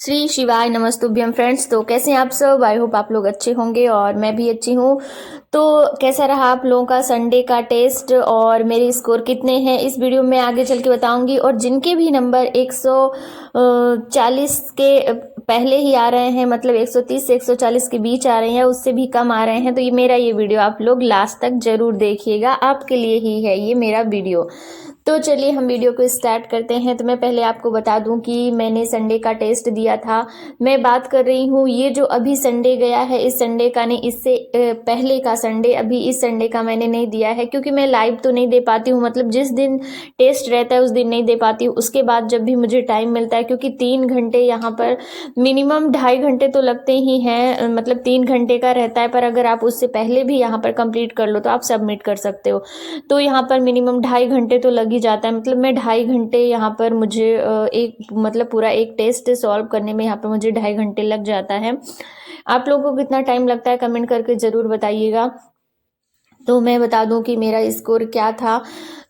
श्री शिवाय नमस्तुभ्यम फ्रेंड्स। तो कैसे हैं आप सब? आई होप आप लोग अच्छे होंगे और मैं भी अच्छी हूँ। तो कैसा रहा आप लोगों का संडे का टेस्ट और मेरे स्कोर कितने हैं इस वीडियो में आगे चल के बताऊंगी। और जिनके भी नंबर 140 के पहले ही आ रहे हैं, मतलब 130 से 140 के बीच आ रहे हैं, उससे भी कम आ रहे हैं, तो ये वीडियो आप लोग लास्ट तक जरूर देखिएगा। आपके लिए ही है ये मेरा वीडियो। तो चलिए हम वीडियो को स्टार्ट करते हैं। तो मैं पहले आपको बता दूं कि मैंने संडे का टेस्ट दिया था। मैं बात कर रही हूँ ये जो अभी संडे गया है, इस संडे का नहीं, इससे पहले का संडे, अभी इस संडे का मैंने नहीं दिया है क्योंकि मैं लाइव तो नहीं दे पाती हूँ। मतलब जिस दिन टेस्ट रहता है उस दिन नहीं दे पाती हूँ, उसके बाद जब भी मुझे टाइम मिलता है, क्योंकि 3 घंटे यहाँ पर मिनिमम 2.5 घंटे तो लगते ही हैं। मतलब 3 घंटे का रहता है, पर अगर आप उससे पहले भी यहाँ पर कंप्लीट कर लो तो आप सबमिट कर सकते हो। तो यहाँ पर मिनिमम 2.5 घंटे तो लग ही जाता है। मतलब मैं 2.5 घंटे यहाँ पर मुझे मतलब पूरा एक टेस्ट सॉल्व करने में यहाँ पर मुझे 2.5 घंटे लग जाता है। आप लोगों को कितना टाइम लगता है कमेंट करके ज़रूर बताइएगा। तो मैं बता दूं कि मेरा स्कोर क्या था।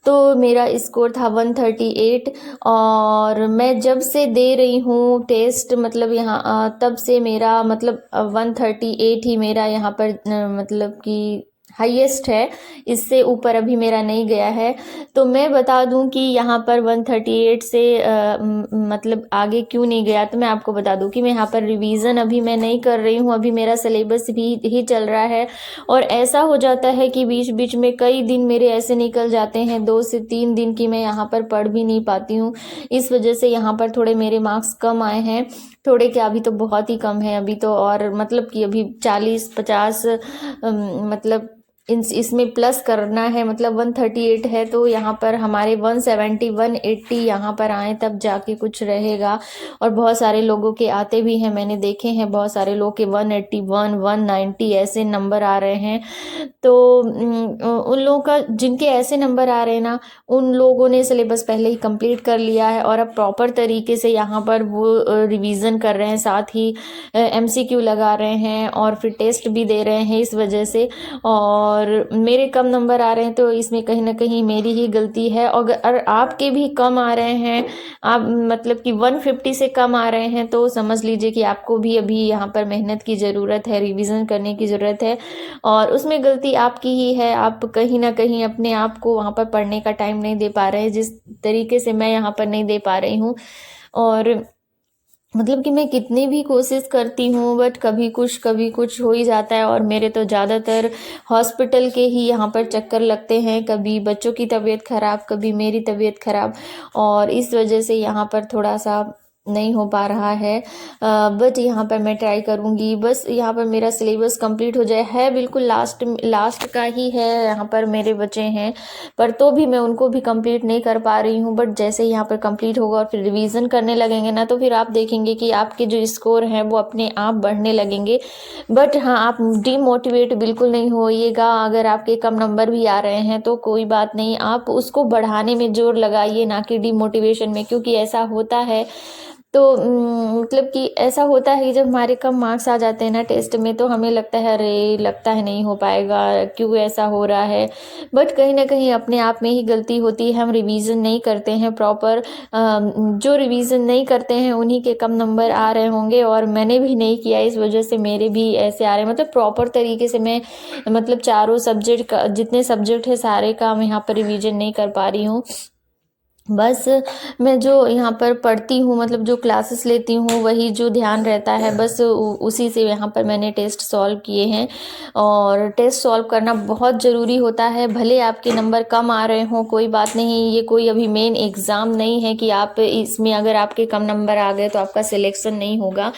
तो मेरा स्कोर था 138। और मैं जब से दे रही हूँ टेस्ट, मतलब यहाँ तब से मेरा मतलब 138 ही मेरा यहाँ पर मतलब कि हाईएस्ट है। इससे ऊपर अभी मेरा नहीं गया है। तो मैं बता दूं कि यहाँ पर 138 से मतलब आगे क्यों नहीं गया, तो मैं आपको बता दूं कि मैं यहाँ पर रिवीजन अभी मैं नहीं कर रही हूँ। अभी मेरा सिलेबस भी ही चल रहा है और ऐसा हो जाता है कि बीच बीच में कई दिन मेरे ऐसे निकल जाते हैं, 2 से 3 दिन की मैं यहाँ पर पढ़ भी नहीं पाती हूँ। इस वजह से यहाँ पर थोड़े मेरे मार्क्स कम आए हैं। थोड़े क्या, अभी तो बहुत ही कम है अभी तो। और मतलब कि अभी 40-50 मतलब इसमें प्लस करना है। मतलब 138 है तो यहाँ पर हमारे 170 180 यहाँ पर आए तब जाके कुछ रहेगा। और बहुत सारे लोगों के आते भी हैं, मैंने देखे हैं बहुत सारे लोग के 181 190 ऐसे नंबर आ रहे हैं। तो उन लोगों का जिनके ऐसे नंबर आ रहे हैं ना, उन लोगों ने सिलेबस पहले ही कंप्लीट कर लिया है और अब प्रॉपर तरीके से यहाँ पर वो रिवीजन कर रहे हैं, साथ ही एमसीक्यू लगा रहे हैं और फिर टेस्ट भी दे रहे हैं इस वजह से। और मेरे कम नंबर आ रहे हैं तो इसमें कहीं ना कहीं मेरी ही गलती है। और आपके भी कम आ रहे हैं, आप मतलब कि 150 से कम आ रहे हैं, तो समझ लीजिए कि आपको भी अभी यहाँ पर मेहनत की ज़रूरत है, रिवीजन करने की ज़रूरत है। और उसमें गलती आपकी ही है, आप कहीं ना कहीं अपने आप को वहाँ पर पढ़ने का टाइम नहीं दे पा रहे हैं जिस तरीके से मैं यहाँ पर नहीं दे पा रही हूँ। और मतलब कि मैं कितनी भी कोशिश करती हूँ बट कभी कुछ हो ही जाता है। और मेरे तो ज़्यादातर हॉस्पिटल के ही यहाँ पर चक्कर लगते हैं, कभी बच्चों की तबीयत ख़राब, कभी मेरी तबीयत ख़राब, और इस वजह से यहाँ पर थोड़ा सा नहीं हो पा रहा है। बट यहाँ पर मैं ट्राई करूँगी, बस यहाँ पर मेरा सिलेबस कंप्लीट हो जाए। है बिल्कुल लास्ट का ही है, यहाँ पर मेरे बच्चे हैं, पर तो भी मैं उनको भी कंप्लीट नहीं कर पा रही हूँ। बट जैसे यहाँ पर कंप्लीट होगा और फिर रिवीजन करने लगेंगे ना, तो फिर आप देखेंगे कि आपके जो स्कोर हैं वो अपने आप बढ़ने लगेंगे। बट हाँ, आप डीमोटिवेट बिल्कुल नहीं होइएगा। अगर आपके कम नंबर भी आ रहे हैं तो कोई बात नहीं, आप उसको बढ़ाने में जोर लगाइए, ना कि डीमोटिवेशन में। क्योंकि ऐसा होता है तो मतलब कि ऐसा होता है कि जब हमारे कम मार्क्स आ जाते हैं ना टेस्ट में, तो हमें लगता है अरे लगता है नहीं हो पाएगा, क्यों ऐसा हो रहा है। बट कहीं ना कहीं अपने आप में ही गलती होती है, हम रिवीजन नहीं करते हैं प्रॉपर। जो रिवीजन नहीं करते हैं उन्हीं के कम नंबर आ रहे होंगे, और मैंने भी नहीं किया, इस वजह से मेरे भी ऐसे आ रहे हैं। मतलब प्रॉपर तरीके से मैं मतलब चारों सब्जेक्ट का, जितने सब्जेक्ट है सारे का मैं यहाँ पर रिवीजन नहीं कर पा रही हूँ। बस मैं जो यहाँ पर पढ़ती हूँ, मतलब जो क्लासेस लेती हूँ, वही जो ध्यान रहता है, बस उसी से यहाँ पर मैंने टेस्ट सॉल्व किए हैं। और टेस्ट सॉल्व करना बहुत ज़रूरी होता है। भले आपके नंबर कम आ रहे हों, कोई बात नहीं, ये कोई अभी मेन एग्ज़ाम नहीं है कि आप इसमें अगर आपके कम नंबर आ गए तो आपका सिलेक्शन नहीं होगा।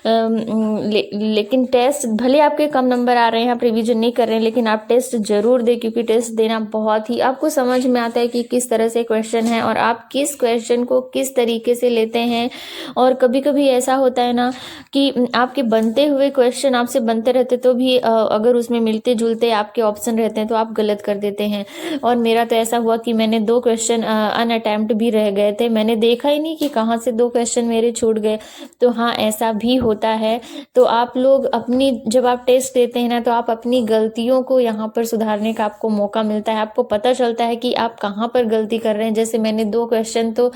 लेकिन टेस्ट भले आपके कम नंबर आ रहे हैं, आप रिवीजन नहीं कर रहे हैं, लेकिन आप टेस्ट ज़रूर दें, क्योंकि टेस्ट देना बहुत ही आपको समझ में आता है कि किस तरह से क्वेश्चन है और आप किस क्वेश्चन को किस तरीके से लेते हैं। और कभी कभी ऐसा होता है ना कि आपके बनते हुए क्वेश्चन आपसे बनते रहते, तो भी अगर उसमें मिलते जुलते आपके ऑप्शन रहते हैं तो आप गलत कर देते हैं। और मेरा तो ऐसा हुआ कि मैंने 2 क्वेश्चन अनअटेम्प्ट भी रह गए थे, मैंने देखा ही नहीं कि कहाँ से 2 क्वेश्चन मेरे छूट गए। तो हाँ, ऐसा भी होता है। तो आप लोग अपनी, जब आप टेस्ट देते हैं ना, तो आप अपनी गलतियों को यहाँ पर सुधारने का आपको मौका मिलता है, आपको पता चलता है कि आप कहाँ पर गलती कर रहे हैं। जैसे मैंने मैंने 2 क्वेश्चन तो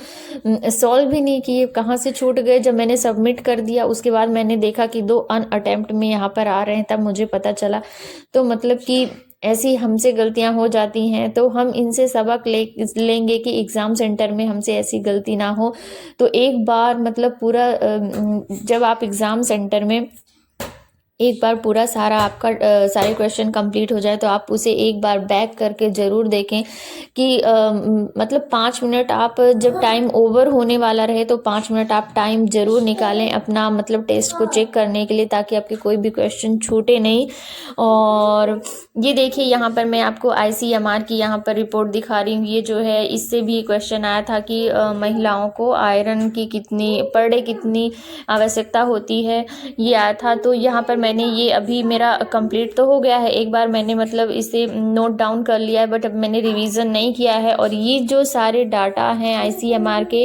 सॉल्व भी नहीं किए, कहाँ से छूट गए। जब मैंने सबमिट कर दिया उसके बाद मैंने देखा कि 2 अनअटेम्प्ट में यहाँ पर आ रहे हैं, तब मुझे पता चला। तो मतलब कि ऐसी हमसे गलतियां हो जाती हैं, तो हम इनसे सबक लेंगे कि एग्ज़ाम सेंटर में हमसे ऐसी गलती ना हो। तो एक बार मतलब पूरा जब आप एग्ज़ाम सेंटर में एक बार पूरा सारा आपका सारे क्वेश्चन कंप्लीट हो जाए तो आप उसे एक बार बैक करके ज़रूर देखें कि मतलब 5 मिनट आप जब टाइम ओवर होने वाला रहे तो 5 मिनट आप टाइम ज़रूर निकालें अपना मतलब टेस्ट को चेक करने के लिए, ताकि आपके कोई भी क्वेश्चन छूटे नहीं। और ये देखिए यहाँ पर मैं आपको ICMR की यहाँ पर रिपोर्ट दिखा रही हूँ। ये जो है इससे भी क्वेश्चन आया था कि महिलाओं को आयरन की कितनी पर डे कितनी आवश्यकता होती है, ये आया था। तो यहाँ पर मैंने ये अभी मेरा कंप्लीट तो हो गया है, एक बार मैंने मतलब इसे नोट डाउन कर लिया है, बट अब मैंने रिवीजन नहीं किया है। और ये जो सारे डाटा हैं ICMR के,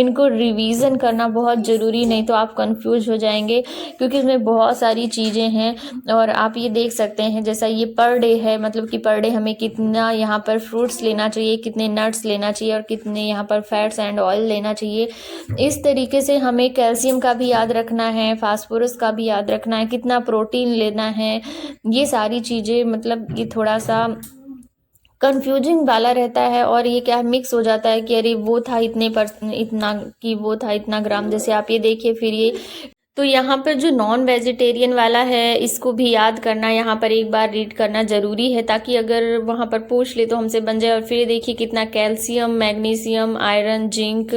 इनको रिवीजन करना बहुत ज़रूरी, नहीं तो आप कंफ्यूज हो जाएंगे, क्योंकि इसमें बहुत सारी चीज़ें हैं। और आप ये देख सकते हैं जैसा ये पर डे है, मतलब कि पर डे हमें कितना यहाँ पर फ्रूट्स लेना चाहिए, कितने नट्स लेना चाहिए और कितने यहाँ पर फैट्स एंड ऑयल लेना चाहिए। इस तरीके से हमें कैल्शियम का भी याद रखना है, फास्फोरस का भी याद रखना है, कितना प्रोटीन लेना है। ये सारी चीज़ें मतलब ये थोड़ा सा कंफ्यूजिंग वाला रहता है, और ये क्या मिक्स हो जाता है कि अरे वो था इतना कि वो था इतना ग्राम। जैसे आप ये देखिए, फिर ये तो यहाँ पर जो नॉन वेजिटेरियन वाला है इसको भी याद करना, यहाँ पर एक बार रीड करना ज़रूरी है, ताकि अगर वहाँ पर पूछ ले तो हमसे बन जाए। और फिर देखिए कितना calcium, magnesium, iron, zinc,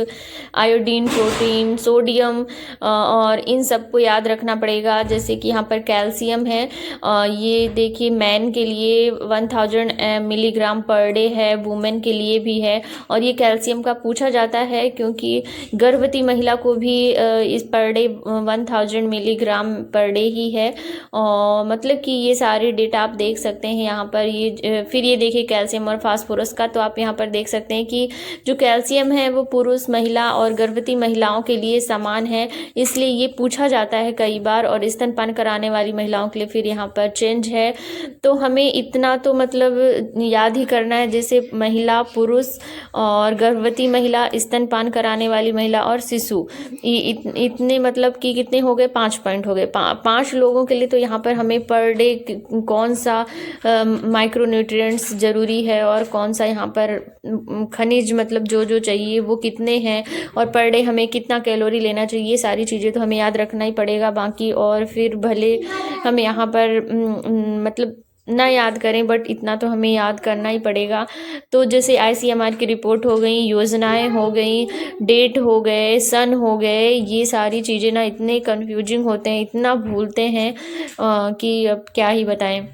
iodine, protein, sodium, और इन सबको याद रखना पड़ेगा। जैसे कि यहाँ पर कैल्शियम है, ये देखिए मैन के लिए 1000 मिलीग्राम पर डे है, वुमेन के लिए भी है। और ये कैल्शियम का पूछा जाता है क्योंकि गर्भवती महिला को भी इस per day 1000 milligram per day ही है। और मतलब कि ये सारे डेटा आप देख सकते हैं यहाँ पर। ये फिर ये देखिए कैल्शियम और फास्फोरस का, तो आप यहाँ पर देख सकते हैं कि जो कैल्शियम है वो पुरुष, महिला और गर्भवती महिलाओं के लिए समान है, इसलिए ये पूछा जाता है कई बार। और स्तनपान कराने वाली महिलाओं के लिए फिर यहाँ पर चेंज है। तो हमें इतना तो मतलब याद ही करना है, जैसे महिला, पुरुष और गर्भवती महिला, स्तनपान कराने वाली महिला और शिशु, इतने मतलब कि कितने हो गए, 5 पॉइंट हो गए। 5 लोगों के लिए तो यहाँ पर हमें पर डे कौन सा माइक्रोन्यूट्रिएंट्स ज़रूरी है और कौन सा यहाँ पर खनिज मतलब जो चाहिए वो कितने हैं, और पर डे हमें कितना कैलोरी लेना चाहिए, ये सारी चीज़ें तो हमें याद रखना ही पड़ेगा। बाकी और फिर भले हम यहाँ पर मतलब ना याद करें, बट इतना तो हमें याद करना ही पड़ेगा। तो जैसे ICMR की रिपोर्ट हो गई, योजनाएं हो गई, डेट हो गए, सन हो गए, ये सारी चीज़ें ना इतने कंफ्यूजिंग होते हैं, इतना भूलते हैं कि अब क्या ही बताएं।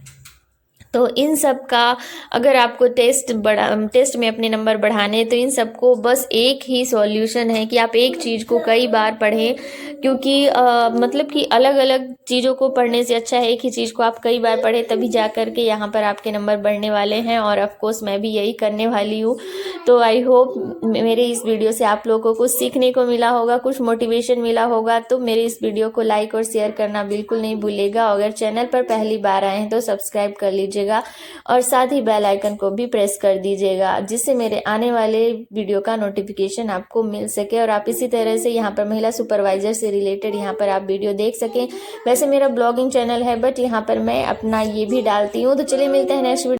तो इन सब का अगर आपको टेस्ट में अपने नंबर बढ़ाने, तो इन सबको बस एक ही सॉल्यूशन है कि आप एक चीज़ को कई बार पढ़ें, क्योंकि मतलब कि अलग अलग चीज़ों को पढ़ने से अच्छा है एक ही चीज़ को आप कई बार पढ़ें, तभी जा कर के यहाँ पर आपके नंबर बढ़ने वाले हैं। और ऑफ कोर्स मैं भी यही करने वाली हूँ। तो आई होप मेरे इस वीडियो से आप लोगों को कुछ सीखने को मिला होगा, कुछ मोटिवेशन मिला होगा। तो मेरे इस वीडियो को लाइक और शेयर करना बिल्कुल नहीं भूलिएगा। अगर चैनल पर पहली बार आए हैं तो सब्सक्राइब कर लीजिएगा, और साथ ही बेल आइकन को भी प्रेस कर दीजिएगा, जिससे मेरे आने वाले वीडियो का नोटिफिकेशन आपको मिल सके और आप इसी तरह से यहाँ पर महिला सुपरवाइजर से रिलेटेड यहाँ पर आप वीडियो देख सकें। वैसे मेरा ब्लॉगिंग चैनल है, बट यहाँ पर मैं अपना ये भी डालती हूँ। तो चलिए मिलते हैं नेक्स्ट वीडियो।